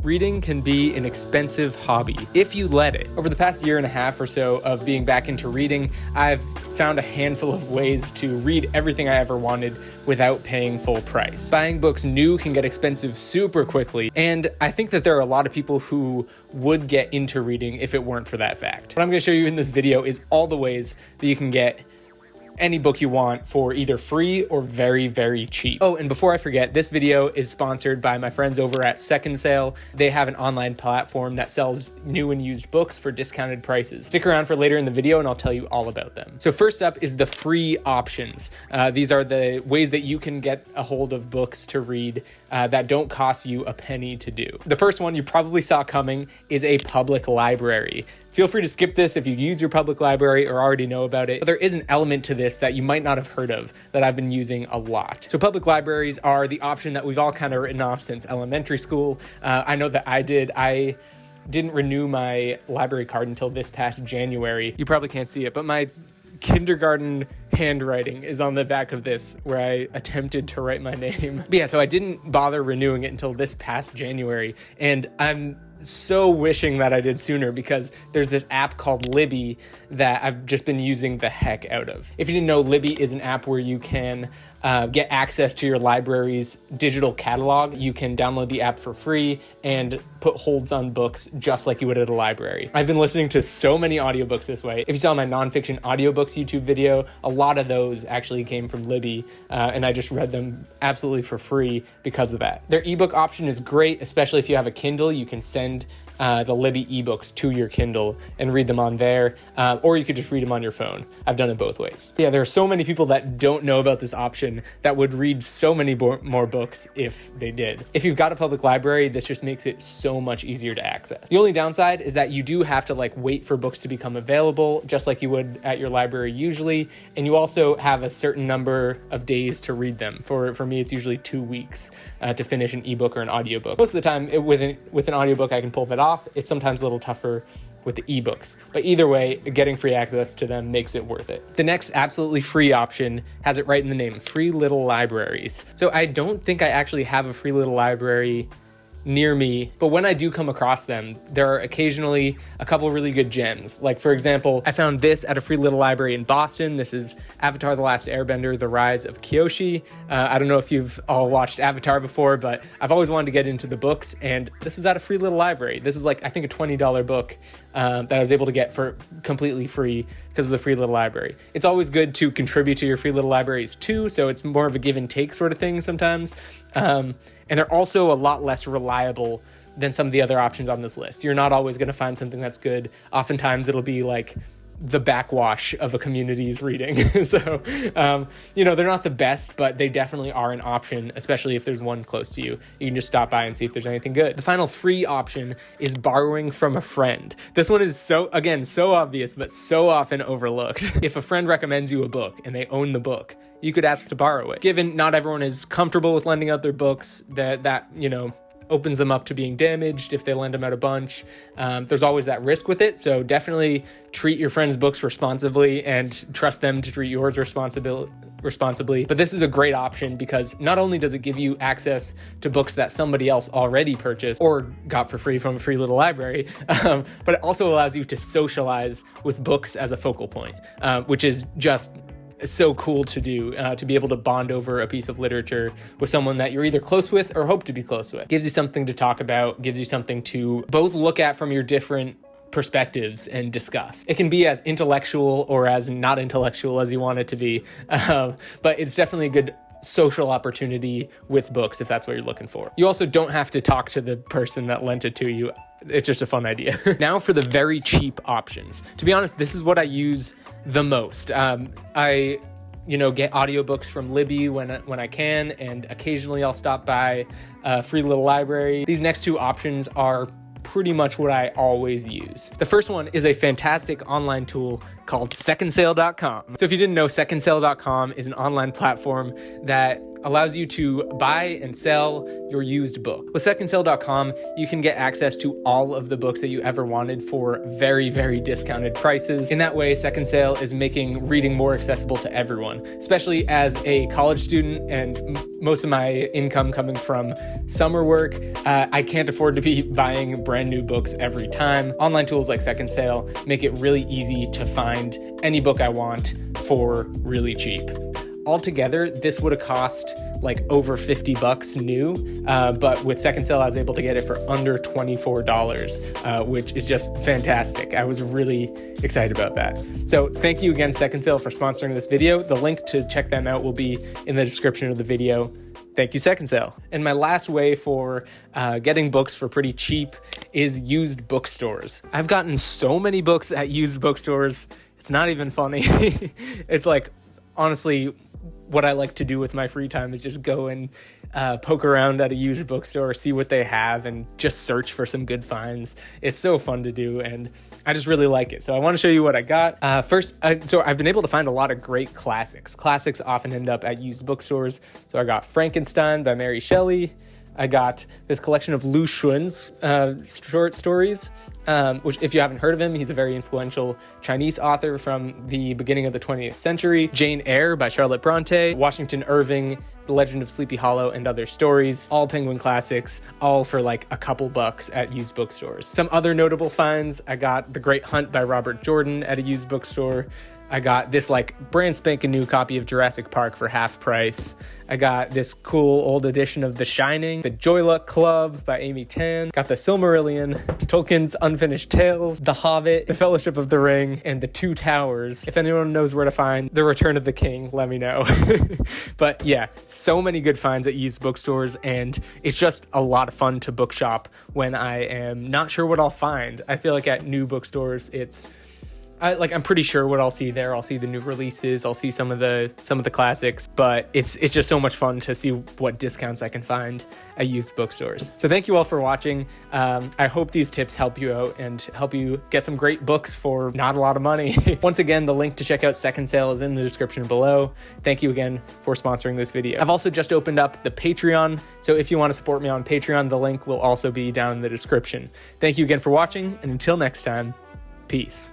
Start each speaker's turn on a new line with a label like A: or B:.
A: Reading can be an expensive hobby if you let it. Over the past year and a half or so of being back into reading, I've found a handful of ways to read everything I ever wanted without paying full price. Buying books new can get expensive super quickly, and I think that there are a lot of people who would get into reading if it weren't for that fact. What I'm going to show you in this video is all the ways that you can get any book you want for either free or very, very cheap. Oh, and before I forget, this video is sponsored by my friends over at Second Sale. They have an online platform that sells new and used books for discounted prices. Stick around for later in the video and I'll tell you all about them. So first up is the free options. These are the ways that you can get a hold of books to read that don't cost you a penny to do. The first one you probably saw coming is a public library. Feel free to skip this if you use your public library or already know about it, but there is an element to this that you might not have heard of that I've been using a lot. So public libraries are the option that we've all kind of written off since elementary school. I know that I did. I didn't renew my library card until this past January. You probably can't see it, but my kindergarten handwriting is on the back of this where I attempted to write my name. But yeah, so I didn't bother renewing it until this past January, and I'm so wishing that I did sooner because there's this app called Libby that I've just been using the heck out of. If you didn't know, Libby is an app where you can get access to your library's digital catalog. You can download the app for free and put holds on books just like you would at a library. I've been listening to so many audiobooks this way. If you saw my nonfiction audiobooks YouTube video, a lot of those actually came from Libby, and I just read them absolutely for free because of that. Their ebook option is great, especially if you have a Kindle. You can send the Libby ebooks to your Kindle and read them on there, or you could just read them on your phone. I've done it both ways. Yeah, there are so many people that don't know about this option that would read so many more books if they did. If you've got a public library, this just makes it so much easier to access. The only downside is that you do have to wait for books to become available, just like you would at your library usually, and you also have a certain number of days to read them. For me, it's usually 2 weeks to finish an ebook or an audiobook. Most of the time, with an audiobook, I can pull that off. It's sometimes a little tougher with the ebooks, but either way, getting free access to them makes it worth it. The next absolutely free option has it right in the name, free little libraries. So I don't think I actually have a free little library near me, but when I do come across them, there are occasionally a couple really good gems. Like, for example, I found this at a free little library in Boston. This is Avatar: The Last Airbender, The Rise of Kyoshi. I don't know if you've all watched Avatar before, but I've always wanted to get into the books, and this was at a free little library. This is I think a $20 book that I was able to get for completely free because of the free little library. It's always good to contribute to your free little libraries too, so it's more of a give and take sort of thing sometimes. And they're also a lot less reliable than some of the other options on this list. You're not always going to find something that's good. Oftentimes it'll be the backwash of a community's reading. So, they're not the best, but they definitely are an option, especially if there's one close to you. You can just stop by and see if there's anything good. The final free option is borrowing from a friend. This one is so obvious, but so often overlooked. If a friend recommends you a book and they own the book, you could ask to borrow it. Given not everyone is comfortable with lending out their books, that opens them up to being damaged if they lend them out a bunch. There's always that risk with it, so definitely treat your friends' books responsibly and trust them to treat yours responsibly. But this is a great option because not only does it give you access to books that somebody else already purchased or got for free from a free little library, but it also allows you to socialize with books as a focal point, which is just so cool to do, to be able to bond over a piece of literature with someone that you're either close with or hope to be close with. Gives you something to talk about, gives you something to both look at from your different perspectives and discuss. It can be as intellectual or as not intellectual as you want it to be, but it's definitely a good social opportunity with books if that's what you're looking for. You also don't have to talk to the person that lent it to you. It's just a fun idea. Now for the very cheap options. To be honest, this is what I use the most. I get audiobooks from Libby when I can, and occasionally I'll stop by a free little library. These next two options are pretty much what I always use. The first one is a fantastic online tool called secondsale.com. So if you didn't know, secondsale.com is an online platform that allows you to buy and sell your used book. With secondsale.com, you can get access to all of the books that you ever wanted for very, very discounted prices. In that way, Second Sale is making reading more accessible to everyone, especially as a college student and most of my income coming from summer work. I can't afford to be buying brand new books every time. Online tools like Second Sale make it really easy to find any book I want for really cheap. Altogether, this would have cost like over $50 new, but with Second Sale, I was able to get it for under $24, which is just fantastic. I was really excited about that. So thank you again, Second Sale, for sponsoring this video. The link to check them out will be in the description of the video. Thank you, Second Sale. And my last way for getting books for pretty cheap is used bookstores. I've gotten so many books at used bookstores. It's not even funny. It's like, honestly, what I like to do with my free time is just go and poke around at a used bookstore, see what they have, and just search for some good finds. It's so fun to do, and I just really like it. So I want to show you what I got. So I've been able to find a lot of great classics. Classics often end up at used bookstores. So I got Frankenstein by Mary Shelley. I got this collection of Lu Xun's short stories, which, if you haven't heard of him, he's a very influential Chinese author from the beginning of the 20th century. Jane Eyre by Charlotte Bronte, Washington Irving, The Legend of Sleepy Hollow, and Other Stories, all Penguin classics, all for like a couple bucks at used bookstores. Some other notable finds, I got The Great Hunt by Robert Jordan at a used bookstore. I got this like brand spanking new copy of Jurassic Park for half price. I got this cool old edition of The Shining, The Joy Luck Club by Amy Tan. Got The Silmarillion, Tolkien's Unfinished Tales, The Hobbit, The Fellowship of the Ring, and The Two Towers. If anyone knows where to find The Return of the King, let me know. But yeah, so many good finds at used bookstores, and it's just a lot of fun to bookshop when I am not sure what I'll find. I feel like at new bookstores, I'm pretty sure what I'll see there. I'll see the new releases. I'll see some of the classics, but it's just so much fun to see what discounts I can find at used bookstores. So thank you all for watching. I hope these tips help you out and help you get some great books for not a lot of money. Once again, the link to check out Second Sale is in the description below. Thank you again for sponsoring this video. I've also just opened up the Patreon, so if you want to support me on Patreon, the link will also be down in the description. Thank you again for watching, and until next time, peace.